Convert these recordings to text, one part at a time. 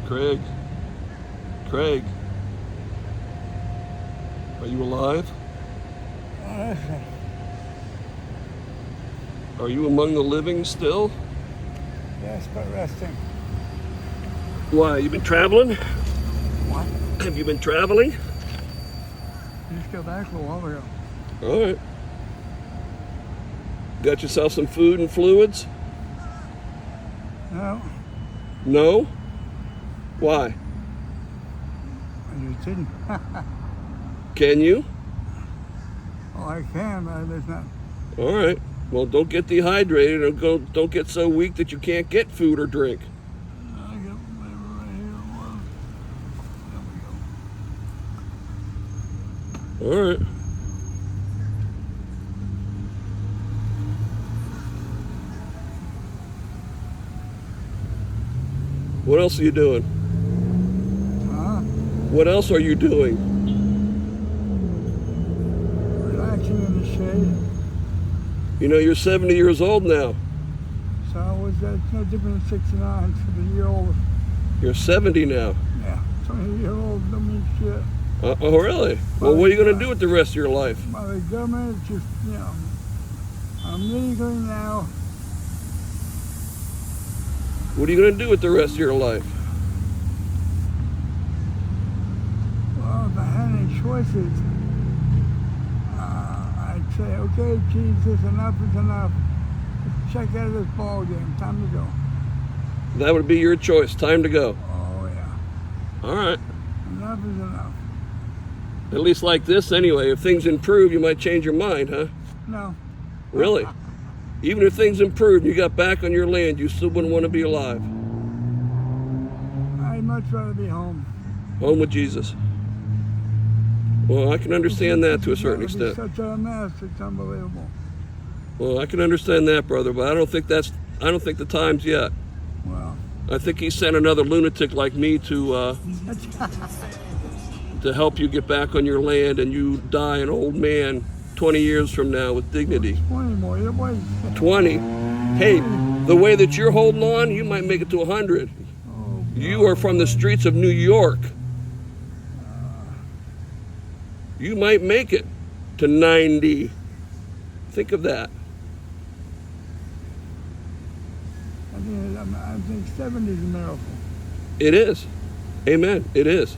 Craig. Craig. Are you alive? Are you among the living still? Yes, but resting. Why? You been traveling? What? Have you been traveling? Just got back a while ago. All right. Got yourself some food and fluids? No, No? Why? I just didn't. Can you? Well, I can, but it's not. All right. Well, don't get dehydrated or don't get so weak that you can't get food or drink. I got whatever right here it was. There we go. All right. What else are you doing? Huh? What else are you doing? Relaxing in the shade. You know, you're 70 years old now. So was that no different than 69 for the year old? You're 70 now. Yeah, 20-year-old don't mean shit. Oh, really? Well, what are you going to do with the rest of your life? By the government, it's just, you know, I'm legally now. What are you going to do with the rest of your life? Well, if I had any choices, I'd say, okay, Jesus, enough is enough. Let's check out of this ball game. Time to go. That would be your choice. Time to go. Oh, yeah. All right. Enough is enough. At least like this anyway. If things improve, you might change your mind, huh? No. Really? Even if things improved and you got back on your land, you still wouldn't want to be alive. I'd much rather be home. Home with Jesus. Well, I can understand that to a certain extent. Such a mess. It's unbelievable. Well, I can understand that, brother, but I don't think the time's yet. Well, I think he sent another lunatic like me to help you get back on your land and you die an old man 20 years from now with dignity. 20 more. Yeah, boy. 20? Hey, the way that you're holding on, you might make it to 100. Oh, You are from the streets of New York. You might make it to 90. Think of that. I think 70 is a miracle. It is. Amen. It is.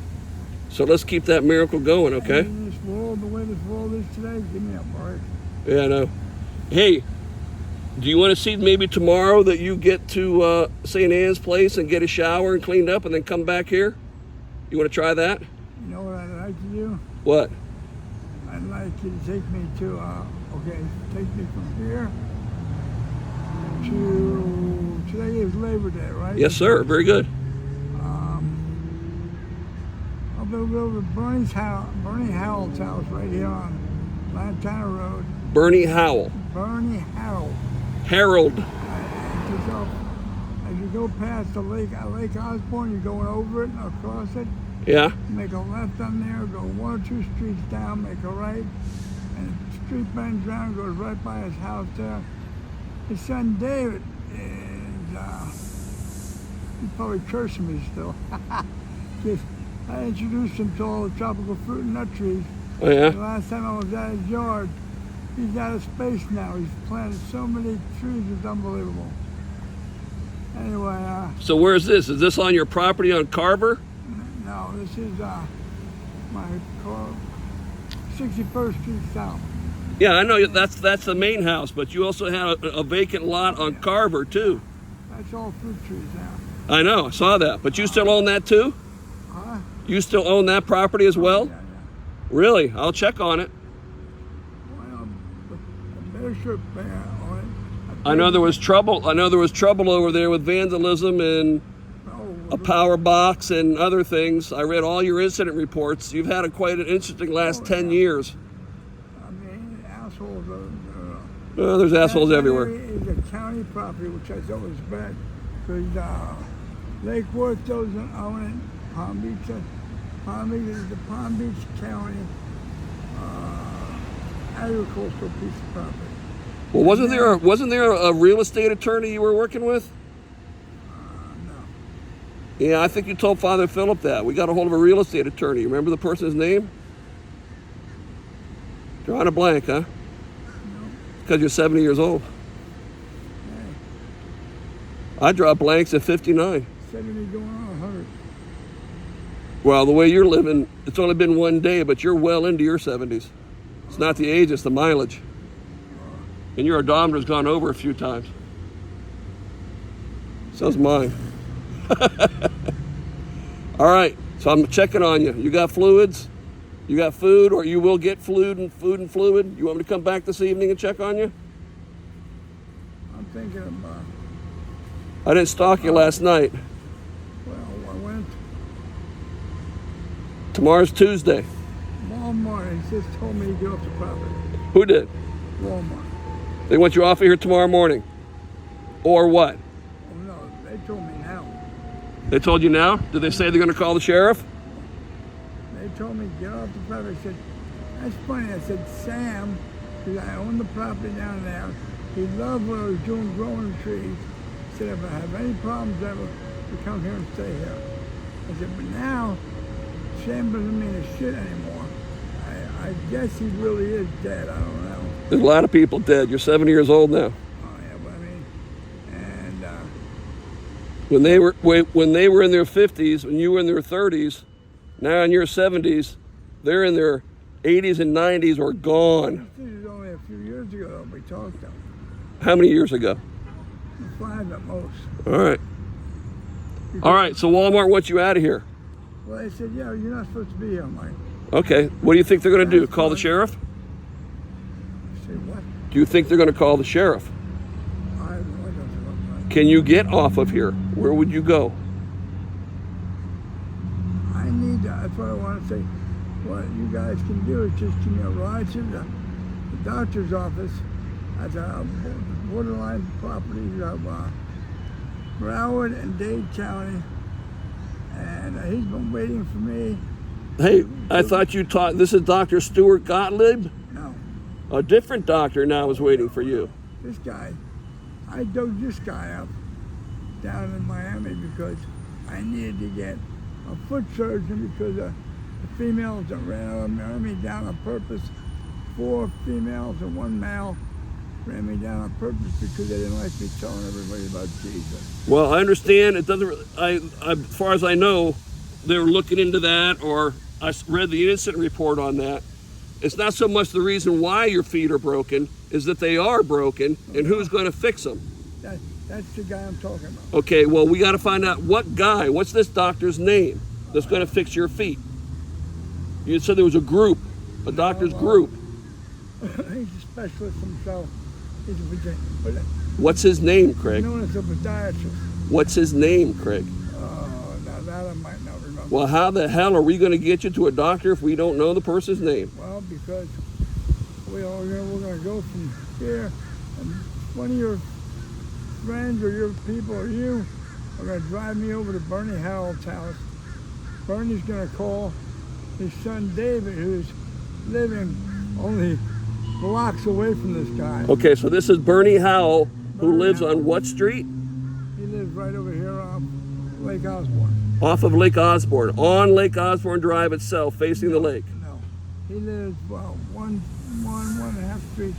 So let's keep that miracle going, okay? In this world, the way this world is today, give me a break. Yeah, I know. Hey, do you want to see maybe tomorrow that you get to St. Anne's place and get a shower and cleaned up and then come back here? You want to try that? You know what I'd like to do? What? I'd like you to take me to, take me from here to, today is Labor Day, right? Yes, sir. Very good. I'll go to Bernie Howell's house right here on Lantana Road. Bernie Howell. Bernie Howell. Harold. As you go past the Lake Osborne, you're going over it and across it. Yeah. Make a left on there, go 1 or 2 streets down, make a right, and the street bends around, goes right by his house there. His son David is, he's probably cursing me still. Just, I introduced him to all the tropical fruit and nut trees. Oh, yeah? The last time I was at his yard, he's out of space now. He's planted so many trees, it's unbelievable. Anyway, So where is this? Is this on your property on Carver? no, this is my car, 61st Street South. Yeah, I know that's the main house, but you also had a vacant lot on Carver too. That's all fruit trees now. I know, I saw that. But you still own that too? Huh? You still own that property as well? Yeah. Really? I'll check on it. Well, the bear shirt ban on it. I know there was trouble over there with vandalism and a power box and other things. I read all your incident reports. You've had quite an interesting last 10 years. I mean, assholes There's assholes that everywhere. area is a county property, which I don't respect, because Lake Worth doesn't own it. Palm Beach is the Palm Beach County agricultural piece of property. Well, wasn't there a real estate attorney you were working with? Yeah, I think you told Father Philip that. We got a hold of a real estate attorney. Remember the person's name? Drawing a blank, huh? No. Because you're 70 years old. Hey, I draw blanks at 59. 70 going on 100. Well, the way you're living, it's only been one day, but you're well into your 70s. It's not the age, it's the mileage. And your odometer's gone over a few times. So's mine. All right, so I'm checking on you. You got fluids? You got food, or you will get food and fluid? You want me to come back this evening and check on you? I'm thinking about, I didn't stalk you last night. well, I went Tomorrow's Tuesday. Walmart. He just told me to get off the property. Who did? Walmart. They want you off of here tomorrow morning. Or what? Oh no, they told me now. They told you now? Did they say they're going to call the sheriff? They told me get off the property. I said, that's funny. I said, Sam, because I own the property down there. He loved what I was doing, growing trees. He said, if I have any problems ever, to come here and stay here. I said, but now, Sam doesn't mean a shit anymore. I guess he really is dead. I don't know. There's a lot of people dead. You're 70 years old now. Oh yeah, but I mean, and When they were in their 50s, when you were in their 30s, now in your 70s, they're in their 80s and 90s or gone. this is only a few years ago that we talked to him. How many years ago? 5 at most. All right. All right, so Walmart wants you out of here. Well, they said, yeah, you're not supposed to be here. I'm like, Okay, what do you think they're going to do? Call the sheriff? I said, what? Do you think they're going to call the sheriff? I have no idea what it looks like. Can you get off of here? Where would you go? I need to, that's what I want to say. What you guys can do is just give me a ride to the doctor's office at the borderline properties of Broward and Dade County. And he's been waiting for me. Hey, I thought you taught, this is Dr. Stuart Gottlieb? No, A different doctor now is waiting for you. this guy, I dug this guy up down in Miami because I needed to get a foot surgeon because the females that ran me down on purpose, 4 females and 1 male ran me down on purpose because they didn't like me telling everybody about Jesus. Well, I understand it doesn't, as far as I know, they were looking into that, or I read the incident report on that. It's not so much the reason why your feet are broken, is that they are broken, and who's going to fix them. That's the guy I'm talking about. Okay, well, we got to find out what guy, what's this doctor's name that's going to fix your feet? You said there was a group, a doctor's group. He's a specialist himself. He's a podiatrist. What's his name, Craig? Known as a podiatrist. What's his name, Craig? Now that I might not remember. Well, how the hell are we going to get you to a doctor if we don't know the person's name? Well, because we're going to go from here, and one of your friends or your people or you are going to drive me over to Bernie Harold's house. Bernie's going to call his son David, who's living only blocks away from this guy. Okay, so this is Bernie Howell, who lives on what street? He lives right over here off Lake Osborne. Off of Lake Osborne, on Lake Osborne Drive itself, facing the lake. No, he lives one and a half streets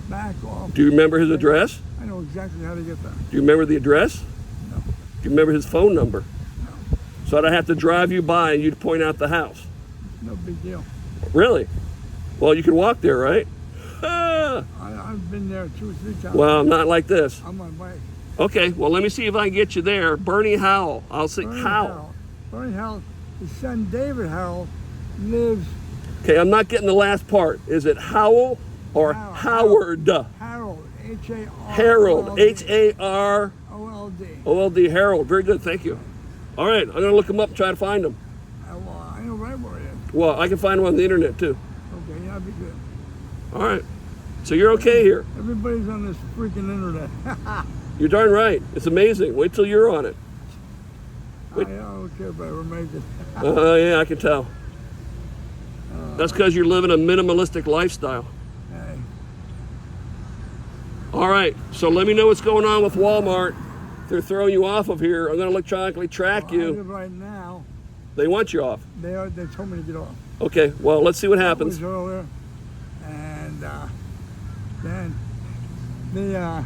back off. Do you remember his address? I know exactly how to get there. Do you remember the address? No, Do you remember his phone number? no, So I'd have to drive you by and you'd point out the house. no big deal. Really? Well, you can walk there, right? Ah, I've been there 2 or 3 times. well, not like this. I'm on my Okay, well, let me see if I can get you there. Bernie Howell. I'll say Bernie Howell. Bernie Howell, his son David Howell lives Okay, I'm not getting the last part. Is it Howell or Howard? Harold, H-A-R. Harold, H-A-R. O-L-D. O-L-D, Harold. Very good, thank you. All right, I'm going to look him up and try to find him. Well, I know right where it is. Well, I can find him on the internet, too. Okay, that'd be good. All right. So you're okay here. Everybody's on this freaking internet. You're darn right. It's amazing. Wait till you're on it. I don't care if I ever make it. Yeah, I can tell. That's because you're living a minimalistic lifestyle. Hey, All right, so let me know what's going on with Walmart. they're throwing you off of here, I'm going to electronically track Well, I you. live right now. They want you off. They told me to get off. Okay, well, let's see what That happens. was earlier, and then the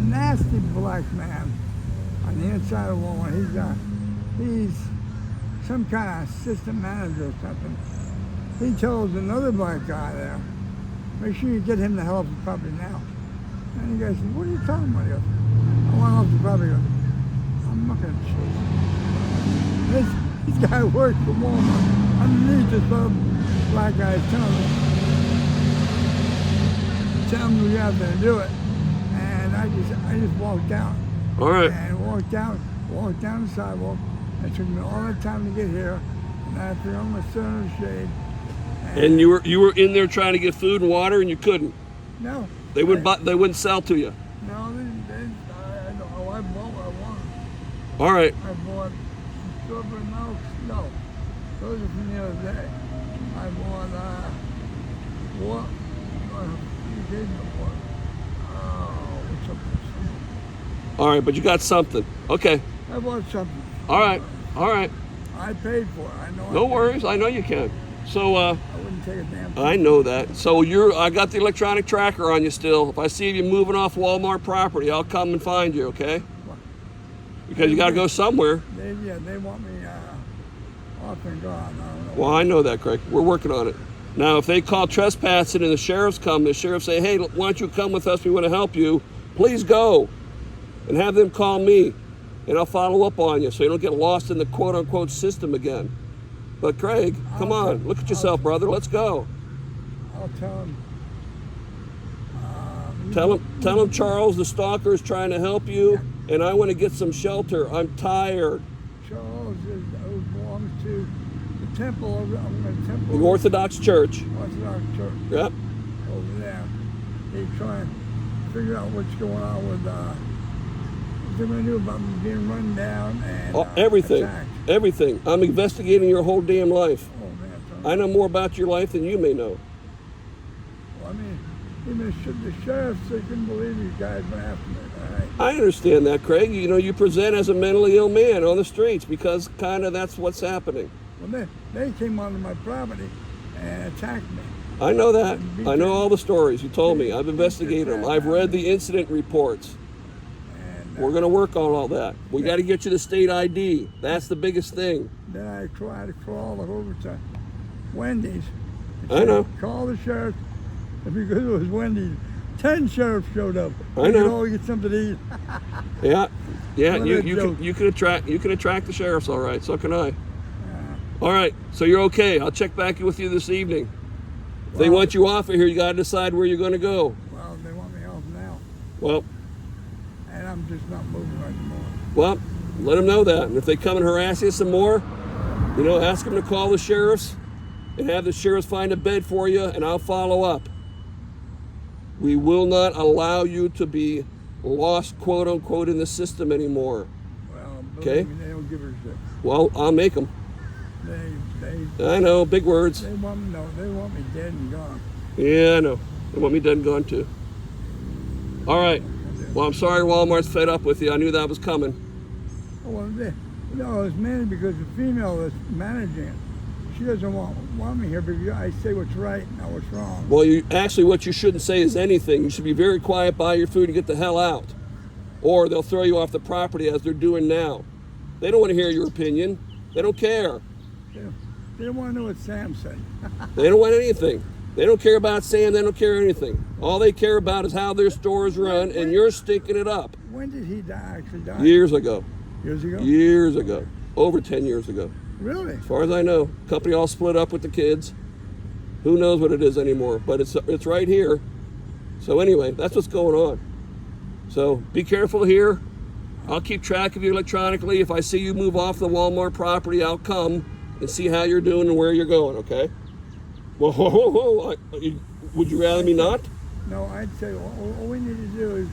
nasty black man on the inside of Walmart. He's some kind of assistant manager or something. He tells another black guy there, make sure you get him the hell off the property now. And the guy says, what are you talking about? He goes, I want off the property. He goes, I'm not going to chase. This guy works for Walmart. Underneath this other black guy is telling him we have to do it. And I just walked out. All right. And walked down the sidewalk. It took me all that time to get here. And I had to go my son in the shade. And you were in there trying to get food and water, and you couldn't. No. They wouldn't sell to you. No, I bought what I wanted. All right. I bought strawberry milk. No, those are from the other day. I bought what? You gave me what? What's up with All right, but you got something. Okay. I bought something. All right. All right. I paid for it. I know. No worries. I know you can. So I wouldn't take a damn thing. I know that. So I got the electronic tracker on you still. If I see you moving off Walmart property, I'll come and find you, okay? Because you got to go somewhere. They want me off and gone. I don't know. Well, I know that, Craig. We're working on it. Now, if they call trespassing and the sheriffs come, the sheriff say, hey, why don't you come with us? We want to help you. Please go. And have them call me, and I'll follow up on you so you don't get lost in the quote-unquote system again. But Craig, come on, look at yourself, brother. Let's go. I'll tell him. Tell him Charles, the stalker, is trying to help you, and I want to get some shelter. I'm tired. Charles belongs to the temple. The Orthodox Church. Orthodox Church. Yep. Over there. He's trying to figure out what's going on with what they're going to do about me being run down and everything. attacked. Everything. I'm investigating your whole damn life. Oh, man. I know more about your life than you may know. Well, I mean, even the sheriff, they couldn't believe these guys went after me. All right. I understand that, Craig. You know, you present as a mentally ill man on the streets because kind of that's what's happening. Well, they came onto my property and attacked me. I know that. I know all the stories. You told me. I've investigated them. I've read the incident reports. We're going to work on all that. We got to get you the state ID. That's the biggest thing. Then I tried to crawl over to Wendy's. I know. Call the sheriff. Because it was Wendy's, 10 sheriffs showed up. I know. We could all get something to eat. Yeah. What a You can attract the sheriffs, all right. So can I. All right. So you're okay. I'll check back with you this evening. If they want you off of here, you got to decide where you're going to go. Well, they want me off now. Well. And I'm just not moving right anymore. Well, let them know that. And if they come and harass you some more, ask them to call the sheriffs and have the sheriffs find a bed for you, and I'll follow up. We will not allow you to be lost, quote unquote, in the system anymore. Well, okay? Me, they don't give a shit. Well, I'll make them. I know, big words. They want me dead and gone. Yeah, I know. They want me dead and gone too. All right. Well, I'm sorry Walmart's fed up with you. I knew that was coming. Oh, well, no, it's mainly because the female that's managing it, she doesn't want me here because I say what's right, not what's wrong. Well, what you shouldn't say is anything. You should be very quiet, buy your food, and get the hell out. Or they'll throw you off the property as they're doing now. They don't want to hear your opinion. They don't care. They don't want to know what Sam said. They don't want anything. They don't care about Sam. They don't care anything. All they care about is how their store is run, and you're stinking it up. When did he actually die? Years ago. Years ago? Years ago. Over 10 years ago. Really? As far as I know. Company all split up with the kids. Who knows what it is anymore, but it's right here. So anyway, that's what's going on. So be careful here. I'll keep track of you electronically. If I see you move off the Walmart property, I'll come and see how you're doing and where you're going, okay? Well, would you rather me not? No, I'd say all we need to do is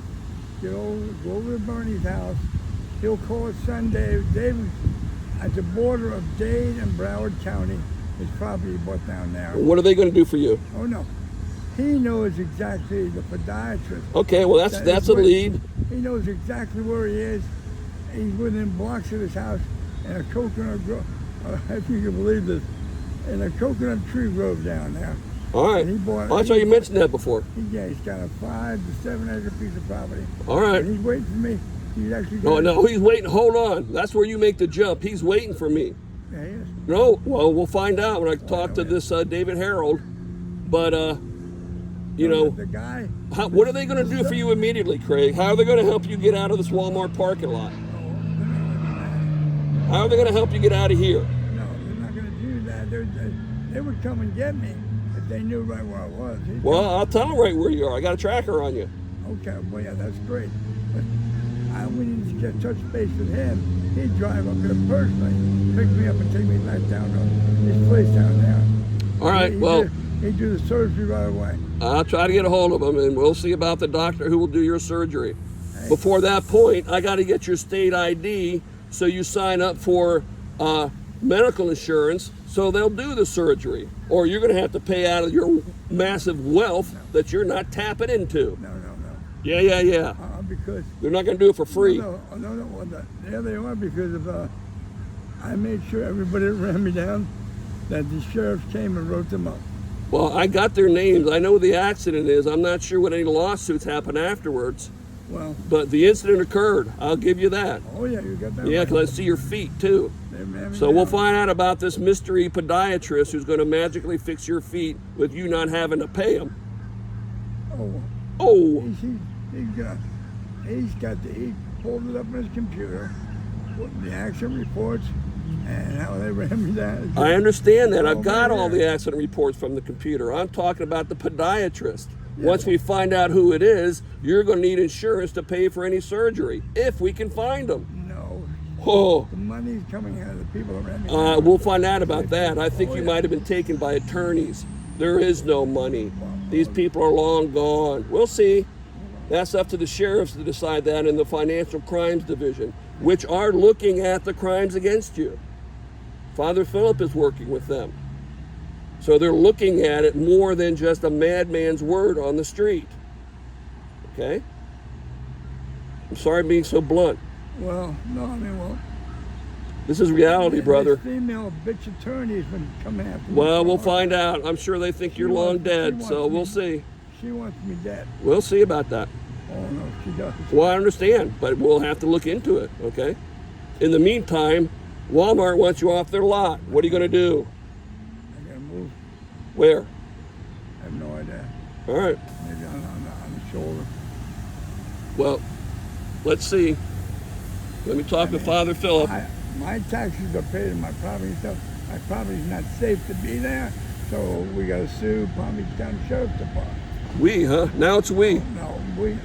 go over to Bernie's house. He'll call his son Dave. Dave, at the border of Dade and Broward County, his property he bought down there. What are they going to do for you? Oh, no. He knows exactly the podiatrist. Okay, well that's a lead. He knows exactly where he is. He's within blocks of his house in a coconut grove. If you can believe this, in a coconut tree grove down there. All right. And he bought, I saw you mentioned that before. He's got a 5 to 7 acre piece of property. All right. And he's waiting for me. He's actually. No, he's waiting. Hold on. That's where you make the jump. He's waiting for me. Yeah, he is. No, well, we'll find out when I talk to this David Harold. But you know, The guy. what are they going to do for you immediately, Craig? How are they going to help you get out of this Walmart parking lot? How are they going to help you get out of here? No, they're not going to do that. They would come and get me if they knew right where I was. Well, I'll tell them right where you are. I got a tracker on you. Okay, well, yeah, that's great. But we need to get touch base with him. He'd drive up here personally, pick me up and take me back down to his place down there. All right, He'd do the surgery right away. I'll try to get a hold of him, and we'll see about the doctor who will do your surgery. Before that point, I got to get your state ID so you sign up for medical insurance so they'll do the surgery. Or you're going to have to pay out of your massive wealth that you're not tapping into. No. Yeah. Because They're not going to do it for free. No. Well, there they are because of I made sure everybody that ran me down that the sheriffs came and wrote them up. Well, I got their names. I know what the accident is. I'm not sure what any lawsuits happened afterwards. Well, but the incident occurred. I'll give you that. Oh, yeah, you got that. Yeah, right. because I see your feet, too. So we'll find out about this mystery podiatrist who's going to magically fix your feet with you not having to pay him. Oh. He pulled it up on his computer, the accident reports, and how they ran me down. I understand that. I've got all the accident reports from the computer. I'm talking about the podiatrist. Yeah. Once we find out who it is, you're going to need insurance to pay for any surgery, if we can find them. No. Oh. The money's coming out of the people that ran me down. We'll find out about that. I think you might have been taken by attorneys. There is no money. These people are long gone. We'll see. That's up to the sheriffs to decide that in the Financial Crimes Division, which are looking at the crimes against you. Father Philip is working with them. So they're looking at it more than just a madman's word on the street. Okay? I'm sorry being so blunt. Well, no, this is reality, brother. This female bitch attorney's been coming after me. Well, we'll find out. I'm sure they think you're long dead, so we'll see. She wants me dead. We'll see about that. Oh, no, she doesn't. Well, I understand, but we'll have to look into it, okay? In the meantime, Walmart wants you off their lot. What are you going to do? I got to move. Where? I have no idea. All right. Maybe on the shoulder. Well, let's see. Let me talk to Father Philip. My taxes are paid and my property stuff. My property's not safe to be there, so we got to sue Palm Beach County Sheriff's Department. We, huh? Now it's we. No, we.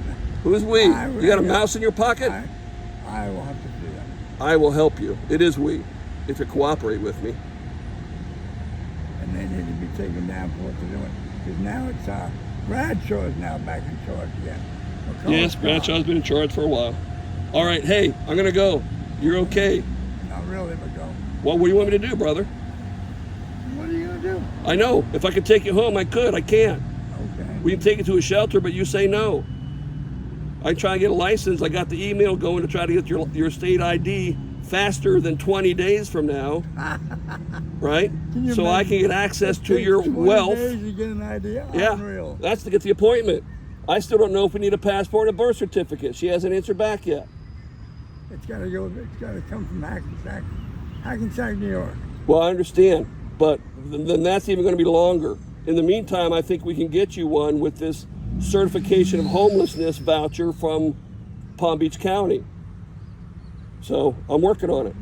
Who's we? You got a mouse in your pocket? I will have to do that. I will help you. It is we, if you cooperate with me. And they need to be taken down for what they're doing. Because now it's Bradshaw is now back in charge again. Yes, Bradshaw's been in charge for a while. All right, hey, I'm going to go. You're okay. Not really, but go. Well, what do you want me to do, brother? What are you going to do? I know. If I could take you home, I could. I can't. Okay. We can take you to a shelter, but you say no. I try to get a license. I got the email going to try to get your state ID faster than 20 days from now, right? So I can get access to your wealth. 20 days to get an ID? Yeah, Unreal. that's to get the appointment. I still don't know if we need a passport and a birth certificate. She hasn't answered back yet. It's got to come from Hackensack, New York. Well, I understand, but then that's even going to be longer. In the meantime, I think we can get you one with this certification of homelessness voucher from Palm Beach County. So I'm working on it.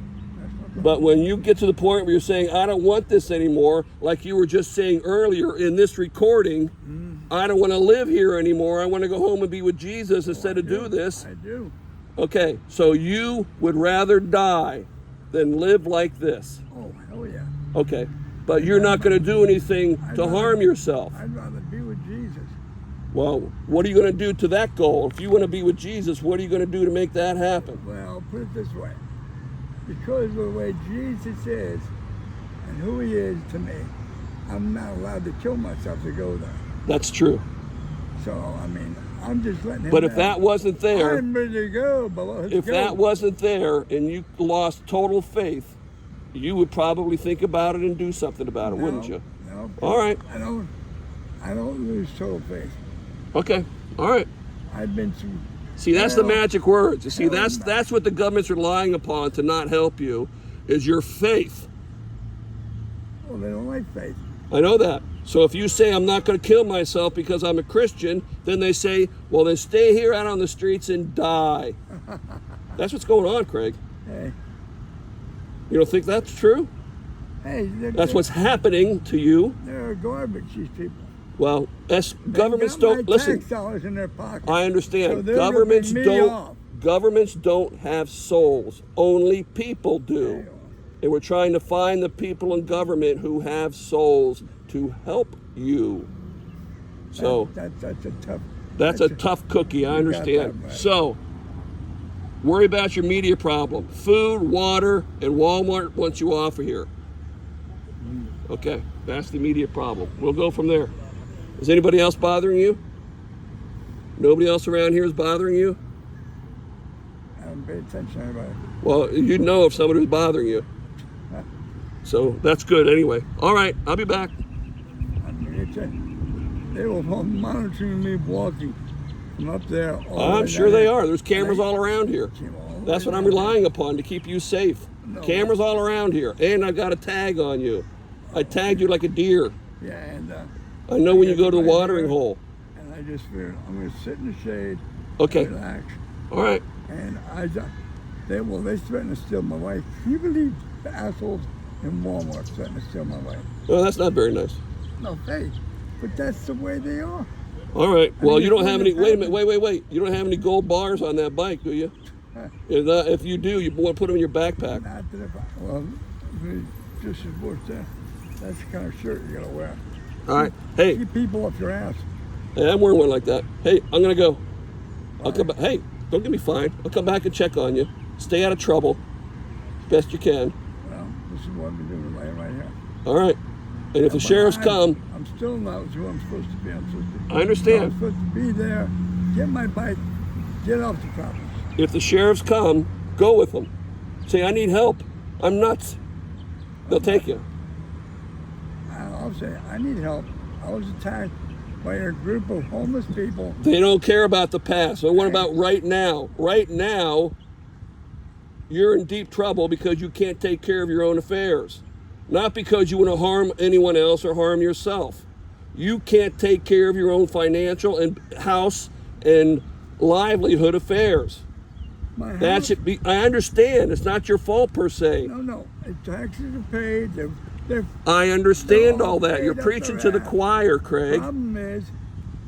But when you get to the point where you're saying, I don't want this anymore, like you were just saying earlier in this recording, I don't want to live here anymore. I want to go home and be with Jesus instead of do this. I do. Okay, so you would rather die than live like this. Oh, hell yeah. Okay, but you're not going to do anything to harm yourself. I'd rather be with Jesus. Well, what are you going to do to that goal? If you want to be with Jesus, what are you going to do to make that happen? Well, put it this way. Because of the way Jesus is and who he is to me, I'm not allowed to kill myself to go there. That's true. So, I mean, I'm just letting him But if know. that wasn't there, I'm ready to go, but let's if go. that wasn't there and you lost total faith, you would probably think about it and do something about it, wouldn't you? No. All right. I don't lose total faith. Okay. All right. I've been through. See, that's the hell- magic words. You see, hell that's what the government's relying upon to not help you, is your faith. Well, they don't like faith. I know that. So if you say, I'm not going to kill myself because I'm a Christian, then they say, well, then stay here out on the streets and die. That's what's going on, Craig. Hey, You don't think that's true? hey, That's what's happening to you. they're garbage, these people. Well, governments They got don't my listen. tax dollars in their pocket. I So understand. they're Governments ripping me don't. off. Governments don't have souls. Only people do. And we're trying to find the people in government who have souls to help you. So That's a tough. that's a tough cookie. I got understand. that right. So worry about your media problem. Food, water, and Walmart wants you off of here. Okay, that's the immediate problem. We'll go from there. Is anybody else bothering you? Nobody else around here is bothering you? I don't pay attention to anybody. Well, you'd know if somebody was bothering you. So that's good anyway. All right, I'll be back. They were monitoring me walking from up there. all the I'm way sure down they there. are. There's cameras all around here. Came all the That's way what I'm down relying upon to keep you safe. No. Cameras all around here. And I've got a tag on you. I tagged you like a deer. there. Yeah, and I know when you got go to the right watering here. hole. and I just figured I'm going to sit in the shade. Okay. And relax. All right. And they threatened to steal my wife. Can you believe the assholes in Walmart threatened to steal my wife? Well, that's not very nice. No, hey, but that's the way they are. All right. Well, mean, you don't it's have only any. Wait a minute. happened. Wait. You don't have any gold bars on that bike, do you? If you do, you want to put them in your backpack. Not that well, just as worse there. That's the kind of shirt you're gonna wear. All right. Hey, Keep people off your ass. I'm wearing one like that. Hey, I'm gonna go. I'll come back. Hey, don't get me fined. I'll come back and check on you. Stay out of trouble, best you can. Well, this is what I'm doing right here. All right. And if the But sheriffs come, I'm still not who I'm supposed to be. I'm supposed to. I understand. I'm supposed to be there, get my bike, get off the property. if the sheriffs come, go with them. Say, I need help. I'm nuts. They'll take you. I'll say, I need help. I was attacked by a group of homeless people. They don't care about the past. So what about right now? Right now, you're in deep trouble because you can't take care of your own affairs. Not because you want to harm anyone else or harm yourself. You can't take care of your own financial and house and livelihood affairs. My That house, should be, I understand. It's not your fault per se. no. The taxes are paid. They're I understand They're all all that. paid You're up preaching their to the ass. choir, Craig. problem is,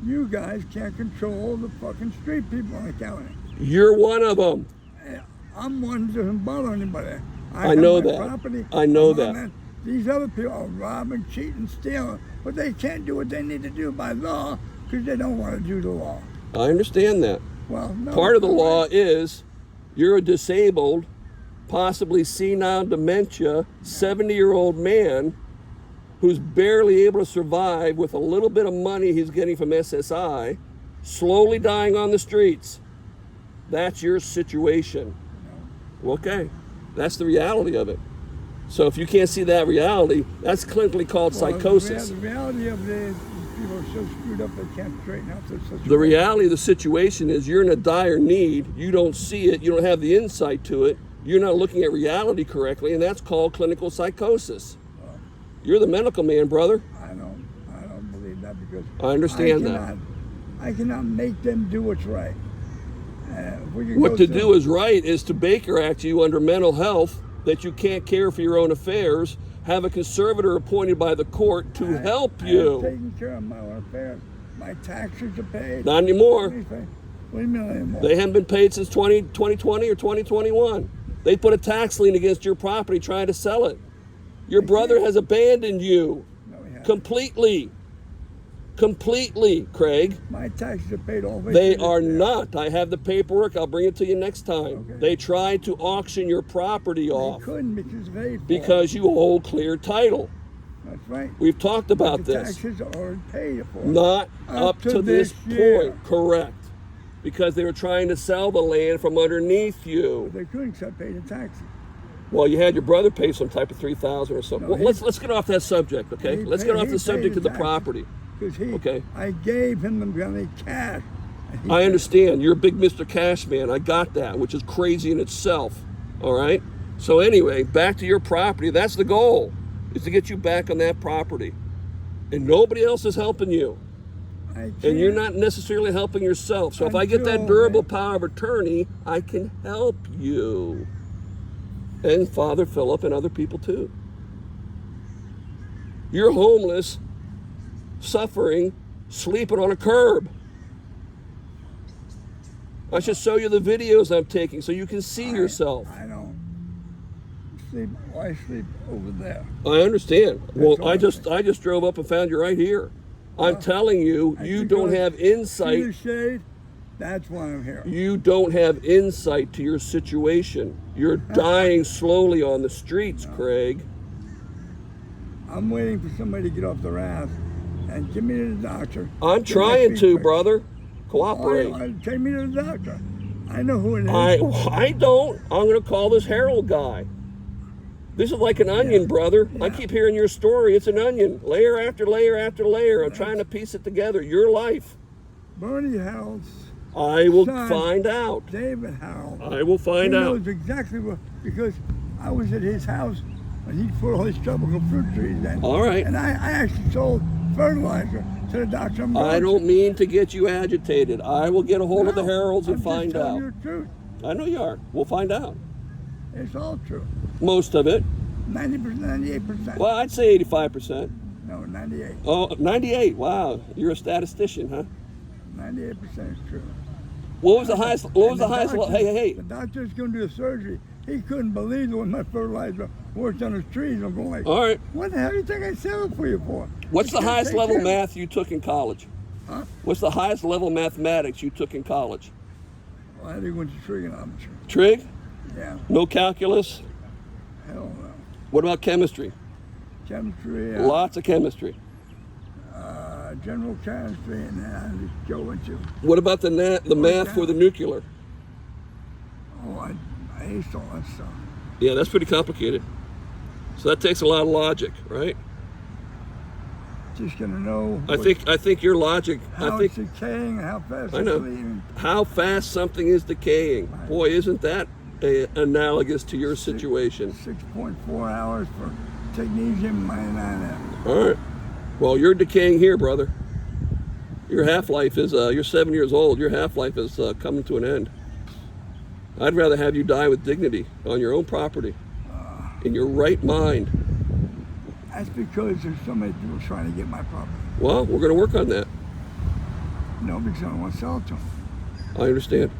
you guys can't control the fucking street people in the county. You're one of them. I'm one that doesn't bother anybody. I have know my that. Property. I know I'm on that. These other people are robbing, cheating, stealing, but they can't do what they need to do by law because they don't want to do the law. I understand that. Well, no. Part of the all law right. is you're a disabled, possibly senile dementia, 70-year-old man who's barely able to survive with a little bit of money he's getting from SSI, slowly dying on the streets. That's your situation. Okay, that's the reality of it. So if you can't see that reality, that's clinically called Well, psychosis. The reality of it is people are so screwed up they can't straighten out their situation. The reality of the situation is you're in a dire need. You don't see it. You don't have the insight to it. You're not looking at reality correctly, and that's called clinical psychosis. You're the medical man, brother. I don't believe that because I understand that. I cannot make them do what's right. We can What go to through- do is right is to Baker Act you under mental health that you can't care for your own affairs, have a conservator appointed by the court to help I you. am taking care of my own affairs. My taxes are paid. Not anymore. Anything. What do you mean anymore? They haven't been paid since 2020 or 2021. They put a tax lien against your property trying to sell it. Your brother has abandoned you No, we haven't. completely, Craig. My taxes are paid all the way They through are this. not. I have the paperwork. I'll bring it to you next time. Okay. They tried to auction your property They off couldn't because they because you hold clear title. That's right. We've talked about The this. taxes are already paid for. Not up to this year. point. Correct. Because they were trying to sell the land from underneath you. They couldn't accept paying the taxes. Well, you had your brother pay some type of $3,000 or something. No, well, let's get off that subject, okay? Let's get off the subject of the property. Because Okay. I gave him the money cash. I understand. You're a big Mr. Cash man. I got that, which is crazy in itself. All right? So anyway, back to your property. That's the goal, is to get you back on that property. And nobody else is helping you. And you're not necessarily helping yourself. So if I get that durable power of attorney, I can help you. And Father Philip and other people too. You're homeless, suffering, sleeping on a curb. I should show you the videos I'm taking so you can see yourself. I don't sleep. I sleep over there. I understand. Well, I just drove up and found you right here. I'm telling you, you don't have insight. See the shade? That's why I'm here. You don't have insight to your situation. You're dying slowly on the streets, Craig. I'm waiting for somebody to get off their ass and get me to the doctor. I'm trying to, brother. Cooperate. Take me to the doctor. I know who it is. I don't. I'm going to call this Harold guy. This is like an onion, brother. I keep hearing your story. It's an onion, layer after layer after layer. I'm trying to piece it together. Your life. Bernie Harold's I will son, find out. David Harold. I will find out. He knows exactly what, because I was at his house when he put all his tropical fruit trees in. All right. And I actually sold fertilizer to the doctor. I don't mean to get you agitated. I will get a hold of the Heralds and find I'm just out. telling you the truth. I know you are. We'll find out. It's all true. Most of it. 90%, 98%. Well, I'd say 85%. No, 98. Oh, 98. Wow. You're a statistician, huh? 98% is true. What was the highest? What was the highest? doctor, Hey. The doctor's going to do the surgery. He couldn't believe it when my fertilizer worked on his trees. I'm going like, All right. what the hell do you think I sell it for you for? What's the can't highest take level care of it. math you took in college? Huh? What's the highest level mathematics you took in college? Well, I think went to trigonometry. Trig? Yeah. No calculus? Hell no. What about chemistry? Chemistry. Lots of chemistry. General chemistry, and then I just go into. What about the math for the nuclear? Oh, I aced all that stuff. Yeah, that's pretty complicated. So that takes a lot of logic, right? Just gonna know. I think your logic. How I think it's decaying and how fast I it's know leaving. how fast something is decaying. Boy, isn't that analogous to your situation? 6.4 hours for technetium -9. All right. Well, you're decaying here, brother. Your half-life is, you're 7 years old. Your half-life is coming to an end. I'd rather have you die with dignity on your own property, in your right mind. That's because there's so many people trying to get my property. Well, we're going to work on that. Nobody's gonna want to sell it to them. I understand.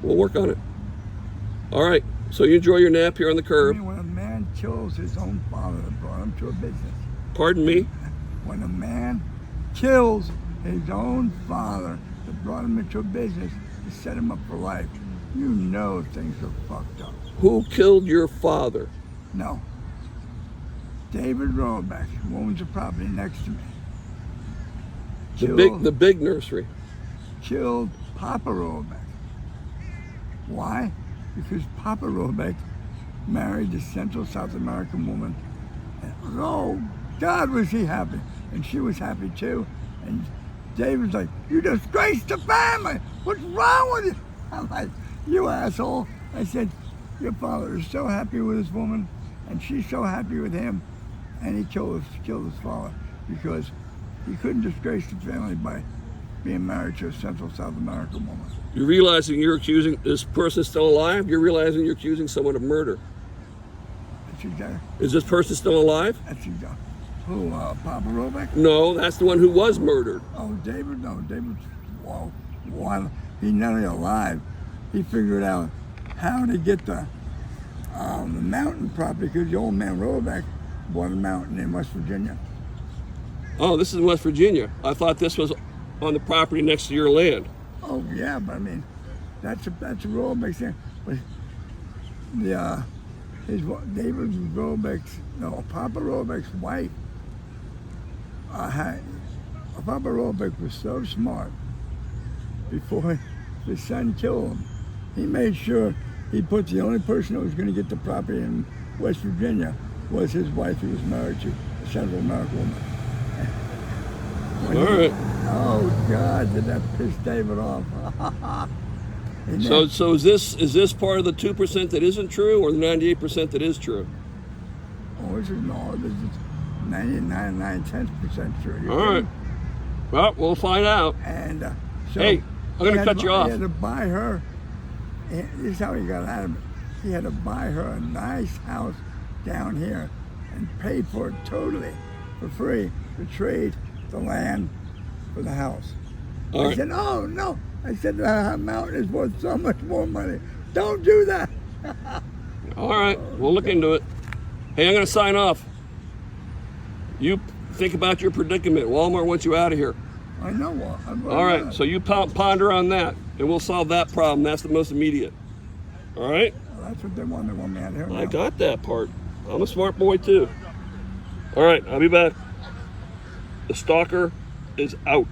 We'll work on it. All right. So you enjoy your nap here on the I curb. mean, when a man kills his own father that brought him to a business. Pardon me? When a man kills his own father that brought him into a business to set him up for life, you know things are fucked up. Who killed your father? No. David Roebuck, who owns the property next to me. The big nursery. Killed Papa Roebuck. Why? Because Papa Roebuck married a Central South American woman. And oh, God, was he happy. And she was happy too. And David's like, you disgraced the family. What's wrong with you? I'm like, you asshole. I said, your father is so happy with his woman, and she's so happy with him, and he killed his father because he couldn't disgrace the family by being married to a Central South American woman. You're realizing you're accusing this person still alive? You're realizing you're accusing someone of murder. That's exactly. Is this person still alive? That's exactly. Who, Papa Roebuck? No, that's the one who was murdered. Oh, David? No, David's, well, he's not only alive, he figured out how to get the mountain property because the old man Roebuck bought a mountain in West Virginia. Oh, this is in West Virginia. I thought this was on the property next to your land. Oh, yeah, but I mean, that's a Roebuck thing. But David Roebuck's, no, Papa Roebuck's wife Papa Robick was so smart. Before his son killed him, he made sure he put the only person who was going to get the property in West Virginia was his wife he was married to, a Central American woman. All right. Oh God, did that piss David off? And So is this part of the 2% that isn't true, or the 98% that is true? this is 99 9/10% true. You All right. kidding? Well, we'll find out. And so Hey, I'm going to cut you off. He had to buy her. This is how he got out of it. He had to buy her a nice house down here and pay for it totally for free to trade the land for the house. All I right. said, oh no. I said, the mountain is worth so much more money. Don't do that. All right. We'll look into it. Hey, I'm going to sign off. You think about your predicament. Walmart wants you out of here. I know what. All right. So you ponder on that, and we'll solve that problem. That's the most immediate. All right? That's what they want. They want me out of here. I now. got that part. I'm a smart boy, too. All right. I'll be back. The stalker is out.